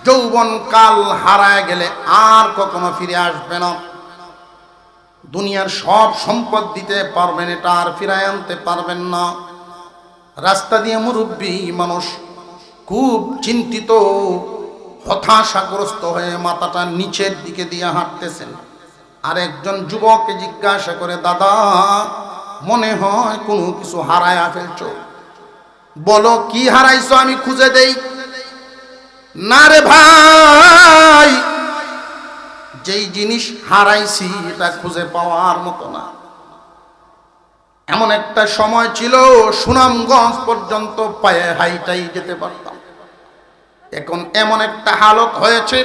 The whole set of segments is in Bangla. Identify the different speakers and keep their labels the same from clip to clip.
Speaker 1: যৌবন কাল হারায় গেলে আর কখনো ফিরে আসবে না। দুনিয়ার সব সম্পদ দিতে পারবেন, এটা আর ফিরায় আনতে পারবেন না। রাস্তা দিয়ে মুরব্বী মানুষ খুব চিন্তিত, হতাশাগ্রস্ত হয়ে মাথাটা নিচের দিকে দিয়ে হাঁটতেছেন। আর একজন যুবককে জিজ্ঞাসা করে, দাদা মনে হয় কোনো কিছু হারায়া ফেলছো, বলো কি হারাইছো আমি খুঁজে দেই। না রে ভাই, যেই জিনিস হারাইছি এটা খুঁজে পাওয়ার মতো না। এমন একটা সময় ছিল সুনামগঞ্জ পর্যন্ত পায়ে হাইটাই যেতে পারতাম, এখন এমন একটা হালত হয়েছে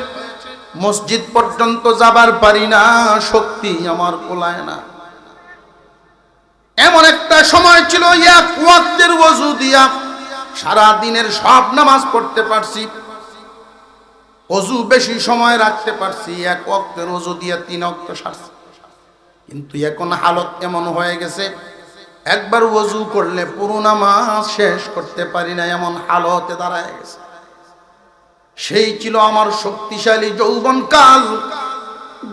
Speaker 1: মসজিদ পর্যন্ত যাবার পারি না, শক্তি আমার কোলায় না। এমন একটা সময় ছিল এক ওয়াক্তের ওযু দিয়া সারা দিনের সব নামাজ পড়তে পারছি, ওযু বেশি সময় রাখতে পারছি, এক ওয়াক্তের ওযু দিয়া 3 ওয়াক্ত সারছি। কিন্তু এখন হালত এমন হয়ে গেছে, একবার ওযু করলে পুরো নামাজ শেষ করতে পারি না, এমন হালতে দাঁড়ায় গেছে। সেই ছিল আমার শক্তিশালী যৌবন কাল,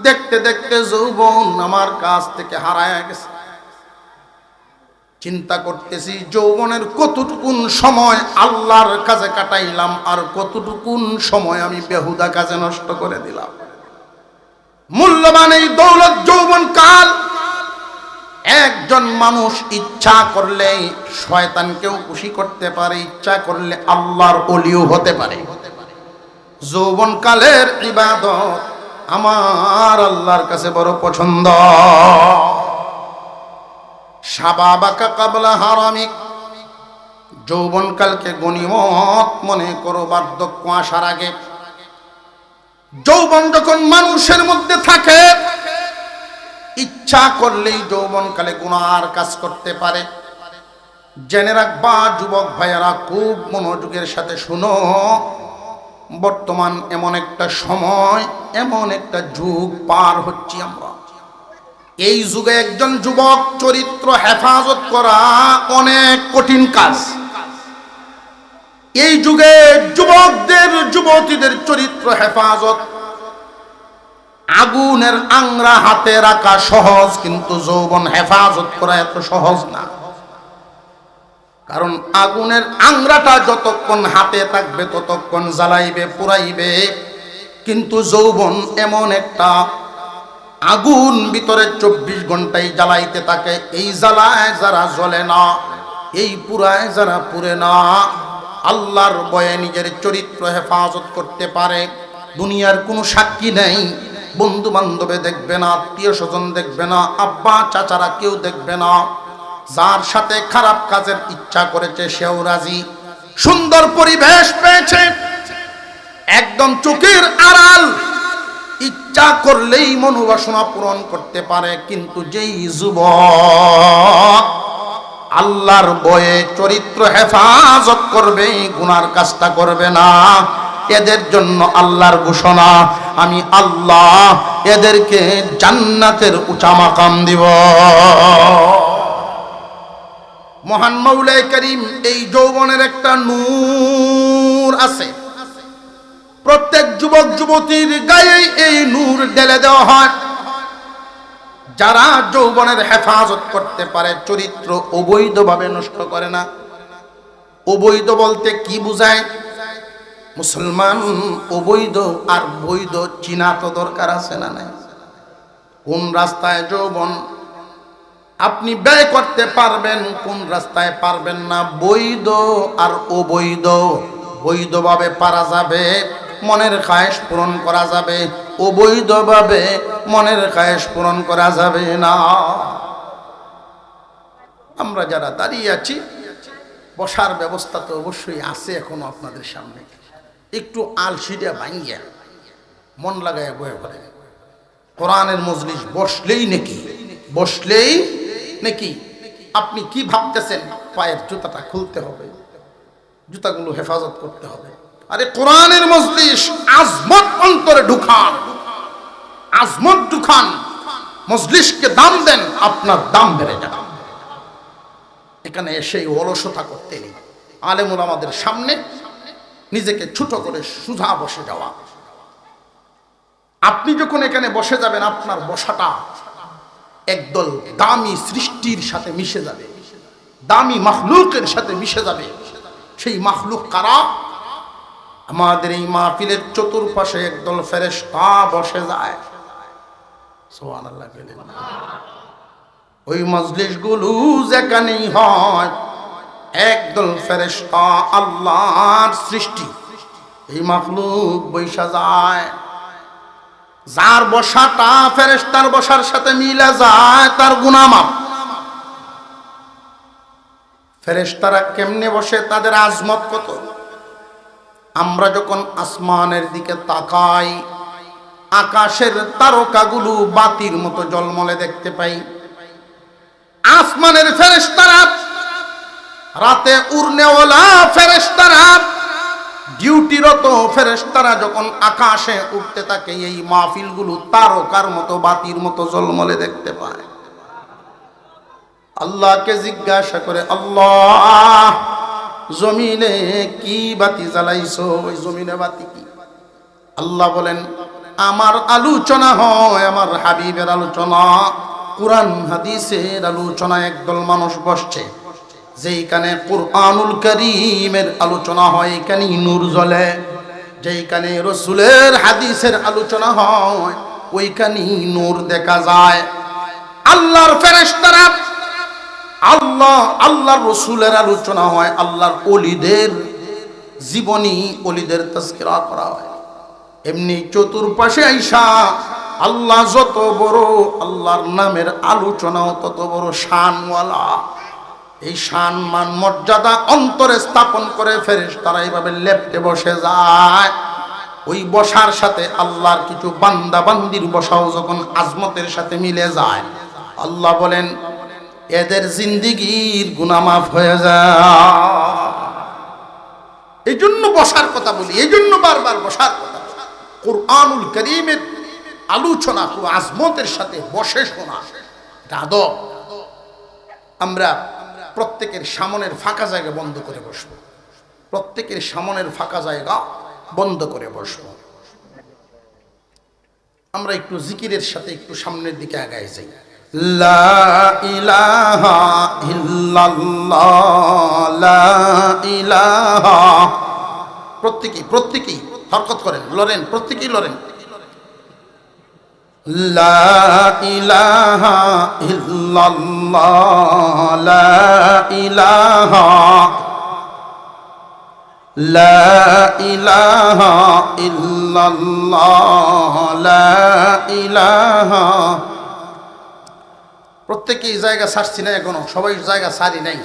Speaker 1: দেখতে দেখতে যৌবন আমার কাছ থেকে হারায় গেছে। চিন্তা করতেছি যৌবনের কতটুকুন সময় আল্লাহর কাছে কাটাইলাম আর কতটুকুন সময় আমি বেহুদা কাজে নষ্ট করে দিলাম। মূল্যবান এই দৌলত যৌবন কাল, একজন মানুষ ইচ্ছা করলে শয়তানকেও খুশি করতে পারে, ইচ্ছা করলে আল্লাহর ওলিও হতে পারে। যৌবন কালের ইবাদত আমার আল্লাহর কাছে বড় পছন্দ। শাবাবাকা কাবলা হারামিক, যৌবন কালকে গনিমত মনে করো বার্ধক্য আসার আগে। যৌবন যখন মানুষের মধ্যে থাকে, ইচ্ছা করলেই যৌবন কালে গুনার কাজ করতে পারে। জেনে রাখবা যুবক ভাইয়ারা, খুব মনোযোগের সাথে শুনো, বর্তমান এমন একটা সময়, এমন একটা যুগ পার হচ্ছি আমরা। এই যুগে একজন যুবক চরিত্র হেফাজত করা অনেক কঠিন কাজ। এই যুগে যুবকদের যুবতীদের চরিত্র হেফাজত, আগুনের আংরা হাতে রাখা সহজ, কিন্তু যৌবন হেফাজত করা এত সহজ না। কারণ আগুনের আংরাটা যতক্ষণ হাতে থাকবে ততক্ষণ জ্বালাইবে, পুরাইবে। কিন্তু যৌবন এমন একটা আগুন, ভিতরে 24 ঘন্টাই জ্বালাইতে থাকে। এই জ্বালায় যারা জ্বলে না, এই পুরায় যারা পুরে না, আল্লাহর ভয়ে নিজের চরিত্র হেফাজত করতে পারে। দুনিয়ার কোনো সাক্ষী নেই, বন্ধু বান্ধবে দেখবে না, আত্মীয় স্বজন দেখবে না, আব্বা চাচারা কেউ দেখবে না। যার সাথে খারাপ কাজের ইচ্ছা করেছে সেও রাজি। সুন্দর পরিবেশ পেয়েছে, একদম চোখের আড়াল, ইচ্ছা করলেই মনোবাসনা পূরণ করতে পারে। কিন্তু যেই যুবক আল্লাহর ভয়ে চরিত্র হেফাজত করবে, গুনার কাজটা করবে না, এদের জন্য আল্লাহর ঘোষণা, আমি আল্লাহ এদেরকে জান্নাতের উঁচা মাকাম দিব। মহান মৌলাই করিম এই যৌবনের একটা নূর আছে, প্রত্যেক যুবক যুবতীর গায়ে এই নূর ঢেলে দেওয়া হয়। যারা যৌবনের হেফাজত করতে পারে, চরিত্র অবৈধভাবে নষ্ট করে না। অবৈধ বলতে কি বুঝায়? মুসলমান অবৈধ আর বৈধ চিনা তো দরকার আছে না নাই? কোন রাস্তায় যৌবন আপনি ব্যয় করতে পারবেন, কোন রাস্তায় পারবেন না। বৈধ আর অবৈধ, বৈধভাবে পারা যাবে, মনের খায়েশ পূরণ করা যাবে, অবৈধভাবে মনের খায়েশ পূরণ করা যাবে না। আমরা যারা দাঁড়িয়ে আছি, বসার ব্যবস্থা তো অবশ্যই আছে এখনো আপনাদের সামনে। একটু আলসিটা ভাঙ্গিয়া মন লাগায় বয়ে পড়ে। কোরআনের মজলিস বসলেই নাকি, বসলেই নাকি। আপনি কি ভাবতেছেন? পায়ের জুতাটা খুলতে হবে, জুতাগুলো হেফাজত করতে হবে। আরে কোরআনের মজলিস, আজমত অন্তরে ঢুকান, আজমত ঢুকান, মজলিসকে দাম দেন, আপনার দাম বেড়ে যাবে। এখানে এসে অলসতা করতে নেই। আলেমুল আমাদের সামনে নিজেকে ছোট করে সোজা বসে যাওয়া। আপনি যখন এখানে বসে যাবেন, আপনার বসাটা একদল দামি সৃষ্টির সাথে মিশে যাবে, দামি মাখলুকের সাথে মিশে যাবে। সেই মাখলুক কারা? আমাদের এই মাহফিলের চতুর্পাশে একদল ফেরেশতা বসে যায়। সুবহানাল্লাহ। ওই মজলিসগুলো যেখানেই হয়, একদল ফেরেশতা আল্লাহর সৃষ্টি, এই মাখলুক বৈশা যায়। যার বসাটা ফেরেশতার বসার সাথে মিলে যায়, তার গুনাহ মাফ। ফেরেশতারা কেমনে বসে, তাদের আজমত কত! আমরা যখন আসমানের দিকে তাকাই, আকাশের তারকাগুলো বাতির মতো ঝলমলে দেখতে পাই। আসমানের ফেরেশতারা, রাতে উড়নেওয়ালা ফেরেশতারা, ডিউটিরত ফেরেশতারা যখন আকাশে উঠতে থাকে, এই মাহফিলগুলো তারকার মতো বাতির মতো ঝলমলে দেখতে পায়। আল্লাহকে জিজ্ঞাসা করে, আল্লাহ জমিনে কি বাতি জ্বালাইছো? ওই জমিনে বাতি কি? আল্লাহ বলেন, আমার আলোচনা হয়, আমার হাবিবের আলোচনা, কুরআন হাদিসের আলোচনা। একদল মানুষ বসছে, যেইখানে কুরআনুল কারীমের আলোচনা হয়, এখানে নূর জ্বলে। যেইখানে রাসূলের হাদিসের আলোচনা হয়, ওইখানে নূর দেখা যায়। আল্লাহর ফেরেশতারা, আল্লাহর রাসূলের আলোচনা হয়, আল্লাহর ওলিদের জীবনী, ওলিদের তাজকিরা করা হয়। এমনি চতুর্পাশে আইসা আল্লাহ যত বড়, আল্লাহর নামের আলোচনাও তত বড় শানওয়ালা। এই সম্মান মর্যাদা অন্তরে স্থাপন করে ফেরেশতারা এইভাবে লেপ্টে বসে যায়। ওই বসার সাথে আল্লাহর কিছু বান্দা বান্দির বসাও যখন আজমতের সাথে মিলে যায়, আল্লাহ বলেন, এদের জিন্দেগীর গুনাহ মাফ হয়ে যায়। এই জন্য বসার কথা বলি, এই জন্য বারবার বসার কথা বলি। কুরআনুল কারীমের আলোচনা খুব আজমতের সাথে বসে শোনা, এটা আদব। আমরা প্রত্যেকের সামনের ফাঁকা জায়গা বন্ধ করে বসবো, প্রত্যেকের সামনের ফাঁকা জায়গা বন্ধ করে বসবো। আমরা একটু জিকিরের সাথে একটু সামনের দিকে আগায় যাই। লা ইলাহা ইল্লাল্লাহ, লা ইলাহা। প্রত্যেকেই হরকত করেন, লড়েন, প্রত্যেকেই লড়েন। লা ইলাহা ইল্লাল্লাহ, লা ইলাহা, লা ইলাহা ইল্লাল্লাহ, লা ইলাহা। প্রত্যেকেই জায়গা ছাড়ছি না এখনো, সবাই জায়গা ছাড়ি নাই।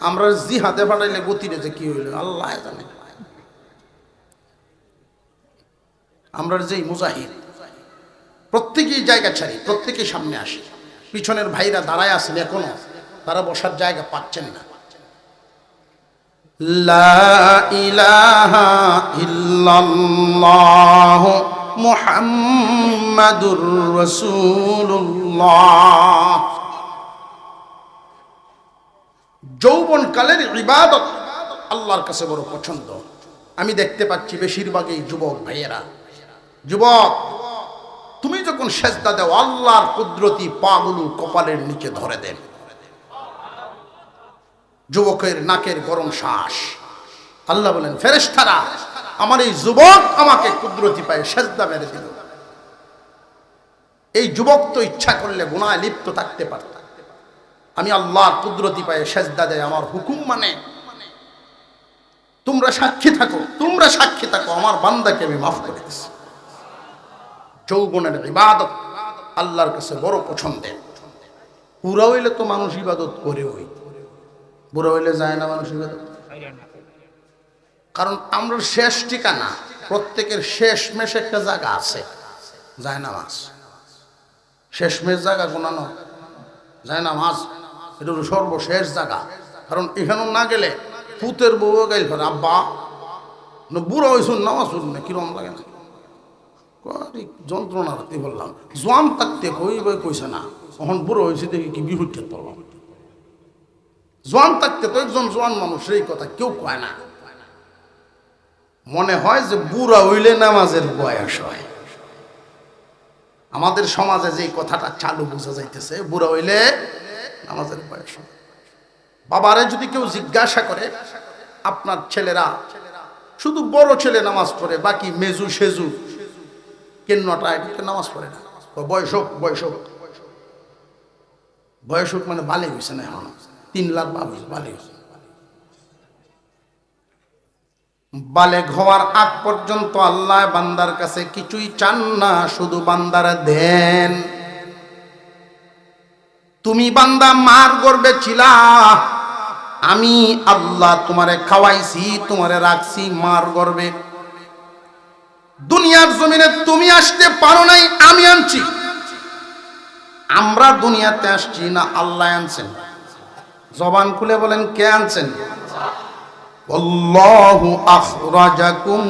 Speaker 1: আমরা জিহাদে পাঠাইলে গতিরে যে কি হইল আল্লাহ জানে। আমরা যেই মুজাহিদ, প্রত্যেকেই জায়গা ছাড়ি, প্রত্যেকেই সামনে আসি। পিছনের ভাইরা দাঁড়ায় আছেন এখনো, তারা বসার জায়গা পাচ্ছেন না। লা ইলাহা ইল্লাল্লাহ মুহাম্মাদুর রাসূলুল্লাহ। যৌবনকালের ইবাদত আল্লাহর কাছে বড় পছন্দ। আমি দেখতে পাচ্ছি বেশিরভাগই যুবক ভাইয়েরা, যুবক তুমি যখন সেজদা দাও, আল্লাহর কুদরতি পাগুলো কপালের নিচে ধরে দেন। যুবকের নাকের গরম শ্বাস। আল্লাহ বলেন, ফেরেশতারা আমার এই যুবক আমাকে কুদরতি পায়ে সেজদা মেরে দিল। এই যুবক তো ইচ্ছা করলে গুনাহে লিপ্ত থাকতে পারত, আমি আল্লাহর কুদরতি পায়ে সেজদা দেয়, আমার হুকুম মানে। তোমরা সাক্ষী থাকো, তোমরা সাক্ষী থাকো, আমার বান্দাকে আমি মাফ করে দিচ্ছি। যৌবনের ইবাদত আল্লাহর কাছে বড় পছন্দের। বুড়া হইলে তো মানুষ ইবাদত করে, ওই বুড়া হইলে যায় না মানুষ ইবাদত। কারণ আমরা শেষ ঠিকানা, প্রত্যেকের শেষমেশ একটা জায়গা আছে, যায় না মাছ শেষমেশ জায়গা গোনানো যায় না মাছ, এটা হলো সর্বশেষ জায়গা। কারণ এখানেও না গেলে পুতের বউ গাইল ফেলে, আব্বা বুড়া হয়েছুন নামাজ পড়ুন না, কিরম লাগে না, যন্ত্রণা রাখতে বললাম। জোয়ান থাকতে কই বই কইছে না, তখন বুড়ো হয়েছে দেখি কি বিহুটে পড়লাম। জোয়ান থাকতে তো একজন জোয়ান মানুষ এই কথা কেউ কয় না। মনে হয় যে বুড়া হইলে নামাজের বয়স হয়। আমাদের সমাজে যে কথাটা চালু বোঝা যাইতেছে, বুড়া হইলে নামাজের বয়স হয়। বাবারে যদি কেউ জিজ্ঞাসা করে, আপনার ছেলেরা শুধু বড় ছেলে নামাজ পড়ে, বাকি মেজু সেজু কেন্নটা এদিকে নামাজ পড়ে না, বয়স হোক বয়স হোক বয়স হোক, মানে বালে হয়েছে না, এখন 3 লাখ বালে হয়েছে। বালেগ হওয়ার আগ পর্যন্ত আল্লাহ বান্দার কাছে কিছুই চান না, শুধু বান্দারা দেন। তুমি বান্দা মার গর্ভে ছিলা, আমি আল্লাহ তোমারে খাওয়াইছি, তোমারে রাখছি মার গর্ভে। দুনিয়ার জমিনে তুমি আসতে পারো নাই, আমি আনছি। আমরা দুনিয়াতে আসছি না আল্লাহ আনছেন? জবান খুলে বলেন, কে আনছেন? আল্লাহু আখরাজাকুম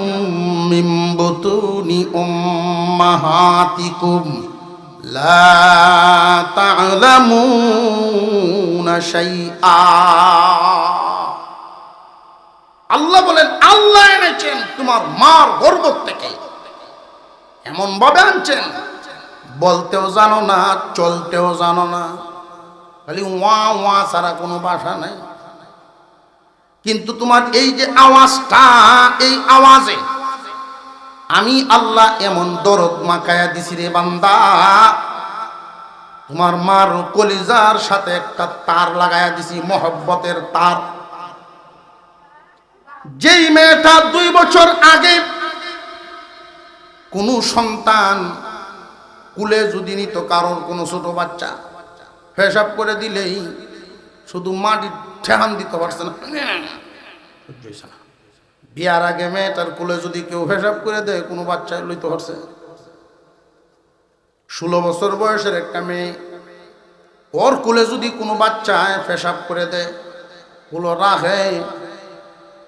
Speaker 1: মিন বুতুনি উম্মাহাতিকুম লা তা'লামুনা শাইআ। আল্লাহ বলেন, আল্লাহ এনেছেন তোমার মার গর্ভ থেকে, এমন ভাবে আনছেন বলতেও জানো না, চলতেও জানো না, খালি ওয়া ওয়া ছাড়া কোনো ভাষা নাই। কিন্তু তোমার এই যে আওয়াজটা, এই আওয়াজে আমি আল্লাহ এমন দরদ মাখায়া দিছি রে বান্দা, তোমার মার কলিজার সাথে একটা তার লাগায়া দিছি, মহব্বতের তার। যেই মেয়েটা 2 বছর আগে কোনো সন্তান কুলে যদি নিত, কারোর কোনো ছোট বাচ্চা পেশাব করে দিলেই শুধু মাটি ঠেহান দিতে পারছে না, বিয়ার আগে মেয়েটার কুলে যদি কেউ পেশাব করে দেয়, কোনো বাচ্চা লইতে পারছে? 16 বছর বয়সের একটা মেয়ে, ওর কুলে যদি কোনো বাচ্চা পেশাব করে দেয়, কুলো রাখে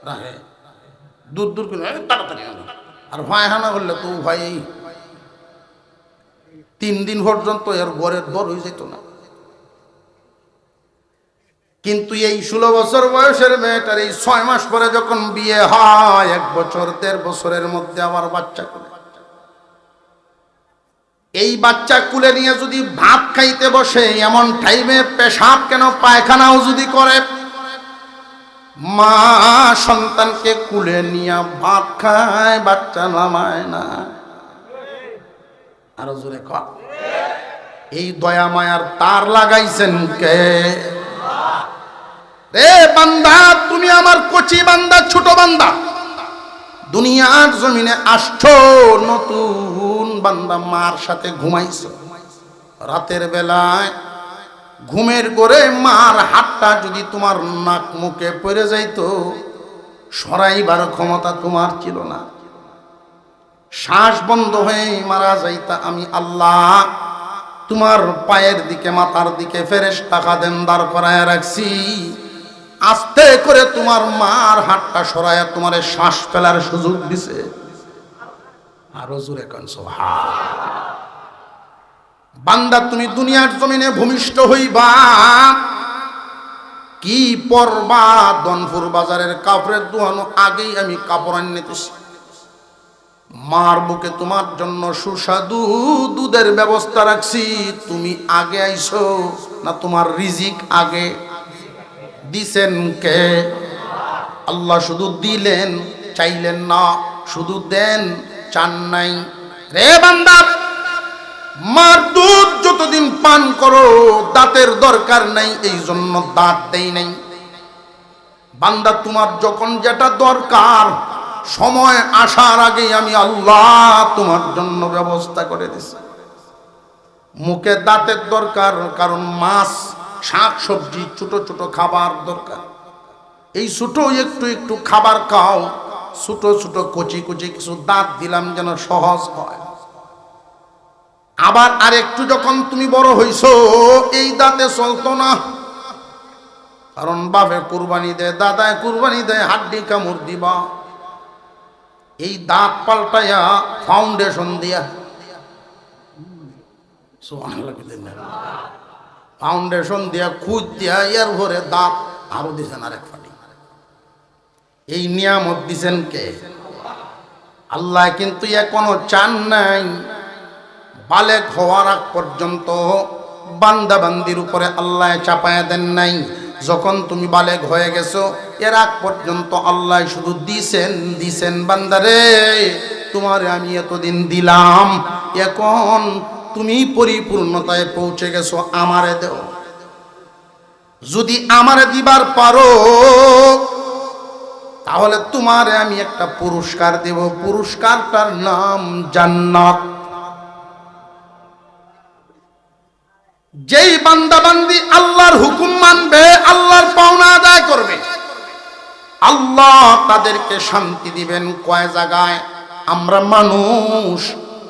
Speaker 1: রাখে দূর দূর করে তাড়াতাড়ি, আর ভাইহানা করলে তো ভাই 3 দিন পর্যন্ত এর ঘরের দর হয়ে যেত না। কিন্তু এই 16 বছর বয়সের মেয়েটার এই 6 মাস পরে যখন বিয়ে হয়, 1 বছর 1.5 বছরের মধ্যে আবার বাচ্চা কোলে। এই বাচ্চা কুলে নিয়ে যদি ভাত খাইতে বসে, এমন টাইমে পেশাব কেন পায়খানাও যদি করে, মা সন্তানকে কুলে নিয়ে ভাত খায়, বাচ্চা নামায় না। আরো জোরে কর, এই দয়া মায়ার তার লাগাইছেন কে? রে বান্দা, তুমি আমার কচি বান্দা, ছোট বান্দা, দুনিয়ার জমিনে আসছো নতুন বান্দা, মার সাথে ঘুমাইছো। রাতের বেলায় ঘুমের ঘরে মার হাতটা যদি তোমার নাক মুখে পড়ে যাইতো, সরাইবার ক্ষমতা তোমার ছিল না, শ্বাস বন্ধ হয়ে মারা যাইতা। আমি আল্লাহ তোমার পায়ের দিকে, মাথার দিকে ফেরেশতা খাদেম দাঁড় করায় রাখছি, আস্তে করে তোমার মার হাতটা সরাইয়া তোমারে শ্বাস ফেলার সুযোগ দিছে। আরো জোরে কোন সুবহান। বান্দা, তুমি দুনিয়ার জমিনে ভূমিষ্ঠ হইবা, কি পরবা? দনপুর বাজারের কাপড়ের দোকানো আগেই আমি কাপড় আনিতেছি। মার বুকে তোমার জন্য সুস্বাদু দুধের ব্যবস্থা রাখছি, তুমি আগে আইছো না তোমার রিজিক আগে? দিছেন কে? আল্লাহ শুধু দিলেন, চাইলেন না, শুধু দেন, চান নাই। রে বান্দা, মার দুধ যতদিন পান করো, দাঁতের দরকার নাই, এই জন্য দাঁত দেই নাই। বান্দা, তোমার যখন যেটা দরকার, সময় আসার আগে আমি আল্লাহ তোমার জন্য ব্যবস্থা করে দিছি। মুখে দাঁতের দরকার, কারণ মাছ, শাক সবজি, ছোট ছোট খাবার দরকার। এই ছোট একটু একটু খাবার খাও, ছোট ছোট কচি কচি কিছু দাঁত দিলাম যেন সহজ হয়। আবার আরেকটু যখন তুমি বড় হইছো, এই দাঁতে চলতো না, কারণ বাপে কুরবানি দেয়, দাদায় কুরবানি দেয়, হাড্ডি কামড় দিবা। এই দাঁত পাল্টাইয়া ফাউন্ডেশন দিয়া, ফাউন্ডেশন দিয়া, খুদ দিয়া, এর ভরে দাঁত আরো দিছেন আরেক ফাটি। এই নিয়ামত দিছেন কে? আল্লাহ কিন্তু এখনো চান নাই বালেগ হওয়ার আগ পর্যন্ত বান্দা বান্দির উপরে আল্লাহ চাপায়া দেন নাই। যখন তুমি বালেগ হয়ে গেছো এর আগ পর্যন্ত আল্লাহ শুধু দিছেন বান্দারে তোমারে আমি এতদিন দিলাম, এখন তুমি পরিপূর্ণতায় পৌঁছে গেছো, আমারে দেও। যদি আমারে দিবার পারো তাহলে তোমারে আমি একটা পুরস্কার দেব, পুরস্কারটার নাম জান্নাত। যেই বান্দা বান্দি আল্লাহর হুকুম মানবে, আল্লাহর পাওনা আদায় করবে, আল্লাহ তাদেরকে শান্তি দিবেন। কয় জায়গায়? আমরা মানুষ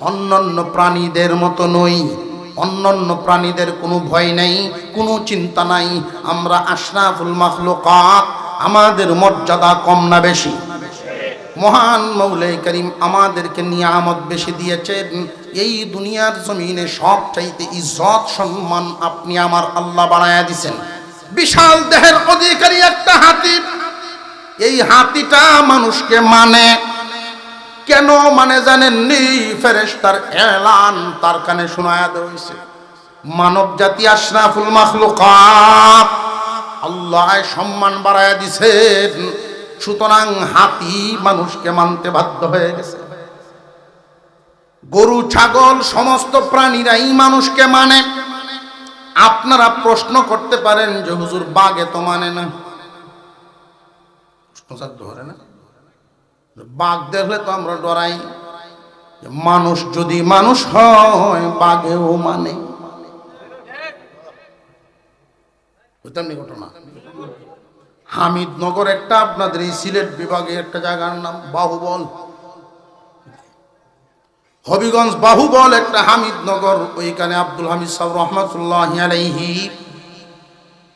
Speaker 1: অন্যান্য প্রাণীদের মতো নই, অন্যান্য প্রাণীদের কোনো ভয় নেই, কোনো চিন্তা নাই। আমরা আশরাফুল মাখলুকাত, আমাদের মর্যাদা কম না বেশি? মহান মৌলাই করিম আমাদেরকে নিয়ামত বেশি দিয়েছেন। এই দুনিয়ার জমিনে সবচাইতে ইজ্জত সম্মান আপনি আমার আল্লাহ বানায়া দিয়েছেন। বিশাল দেহের অধিকারী একটা হাতি, এই হাতিটা মানুষকে মানে কেন মানে জানেননি? ফেরেশতার এলান তার কানে শোনায়া দেওয়া হয়েছে। মানব জাতি আশরাফুল মাখলুকাত, আল্লাহ সম্মান বাড়ায়া দিছেন, সুতরাং হাতি মানুষকে মানতে বাধ্য হয়ে গেছে। গরু ছাগল সমস্ত প্রাণীরাই মানুষকে মানে। আপনারা প্রশ্ন করতে পারেন যে হুজুর বাঘে তো মানে না, ধরে না, বাঘ দেখলে তো আমরা ডরাই। মানুষ যদি মানুষ হয় বাঘেও মানে। বুঝতেন ঘটনা? হামিদনগর একটা আপনাদের এই সিলেট বিভাগে একটা জায়গার নাম বাহুবল, হবিগঞ্জ বাহুবল একটা হামিদনগর। ওইখানে আব্দুল হামিদ সাহেব রহমতুল্লাহ আলাইহি,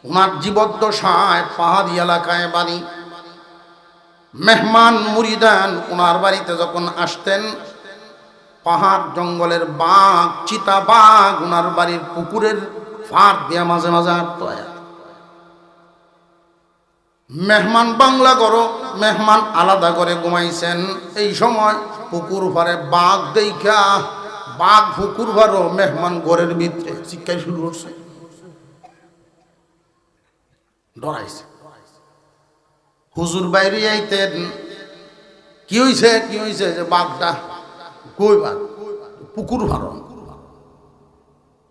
Speaker 1: ওনার জীবদ্দশায় পাহাড়ি এলাকায় বাড়ি। মেহমান মুরিদান ওনার বাড়িতে যখন আসতেন, পাহাড় জঙ্গলের বাঘ, চিতা বাঘ ওনার বাড়ির পুকুরের ফাঁক দিয়ে মাঝে মাঝে হাঁটতো। মেহমান বাংলা করো, মেহমান আলাদা করে ঘুমাইছেন। এই সময় পুকুর ভরে বাঘ দেখা, বাঘ পুকুর ভরো, মেহমান ঘরের ভিতরে চিৎকার শুরু করছে, ডরাইছে। হুজুর বাইরে আইতেন, কি হইছে কি হইছে? যে বাঘটা কই? বাঘ পুকুর ভরো।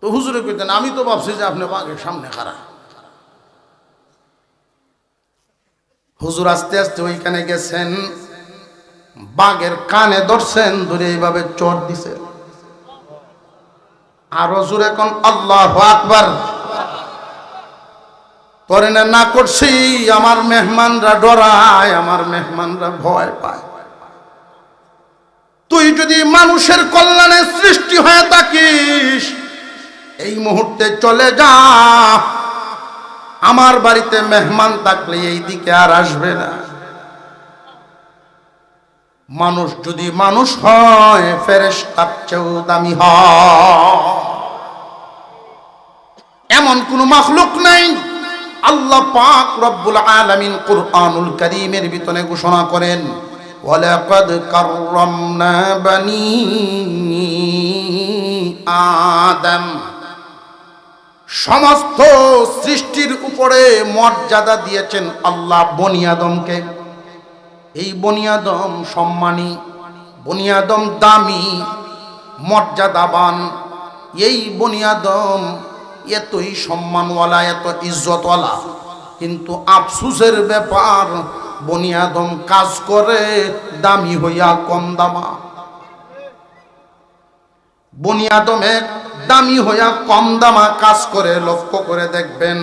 Speaker 1: তো হুজুরে কইতেন, আমি তো ভাবছি যে আপনি বাঘের সামনে খাড়া। হুজুর আস্তে আস্তে ওইখানে গেছেন, বাঘের কানে ধরছেন, ধরে এইভাবে চর দিছে। আর হুজুর এখন আল্লাহু আকবার করে না করছি, আমার মেহমানরা ডরায়, আমার মেহমানরা ভয় পায়। তুই যদি মানুষের কল্যাণে সৃষ্টি হয়ে থাকিস, এই মুহূর্তে চলে যা। আমার বাড়িতে মেহমান থাকলে এই দিকে আর আসবে না। মানুষ যদি মানুষ হয়, ফেরেশতার চেয়েও দামি হয়, এমন কোন মাখলুক নাই। আল্লাহ পাক রব্বুল আলামিন কুরআনুল কারীমের ভিতরে ঘোষণা করেন, ওয়ালাকাদ কাররামনা বানি আদম। সমস্ত সৃষ্টির উপরে মর্যাদা দিয়েছেন আল্লাহ বনি আদমকে। এই বনি আদম সম্মানী, বনি আদম দামি, মর্যাদাবান। এই বনি আদম এতই সম্মানওয়ালা, এত ইজ্জতওয়ালা, কিন্তু আফসোসের ব্যাপার, বনি আদম কাজ করে দামি হইয়া কম দামা। বনি আদমে দামি হইয়া কম দামা কাজ করে। লক্ষ্য করে দেখবেন,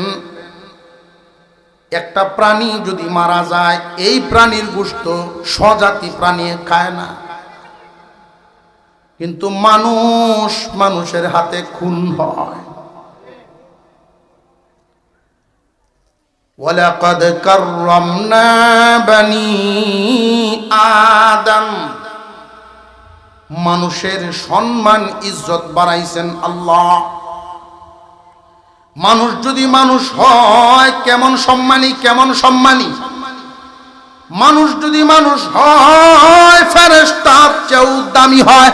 Speaker 1: একটা প্রাণী যদি মারা যায়, এই প্রাণীর গোশত স্বজাতি প্রাণী খায় না, কিন্তু মানুষ, মানুষের হাতে খুন হয়। ওয়ালাকাদ কাররামনা বানি আদম। মানুষের সম্মান ইজ্জত বাড়াইছেন আল্লাহ। মানুষ যদি মানুষ হয়, কেমন সম্মানী, কেমন সম্মানী। মানুষ যদি মানুষ হয়, ফেরেশতার হলেও দামি হয়।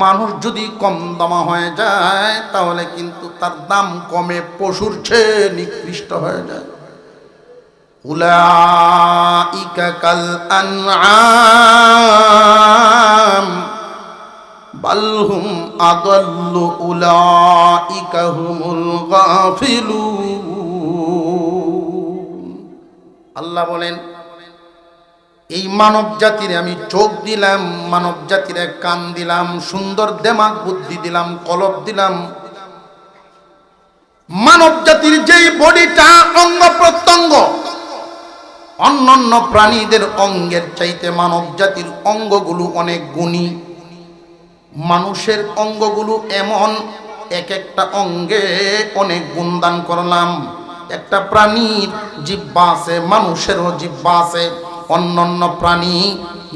Speaker 1: মানুষ যদি কম দামা হয়ে যায় তাহলে কিন্তু তার দাম কমে পশুর চেয়ে নিকৃষ্ট হয়ে যায়। উলাইকা কাল আনআম বাল হুম আদাল্লু উলাইকা হুমুল গাফিলুন। আল্লাহ বলেন, এই মানব জাতিরে আমি চোখ দিলাম, মানব জাতিরে কান দিলাম, সুন্দর দেমাগ বুদ্ধি দিলাম, কলব দিলাম। মানব জাতির যেই বডিটা, অঙ্গ প্রত্যঙ্গ অন্যান্য প্রাণীদের অঙ্গের চাইতে মানব জাতির অঙ্গগুলো অনেক গুণী। মানুষের অঙ্গগুলো এমন, এক একটা অঙ্গে অনেক গুণদান করলাম। একটা প্রাণীর জিহ্বা আছে, মানুষেরও জিহ্বা আছে। অন্যান্য প্রাণী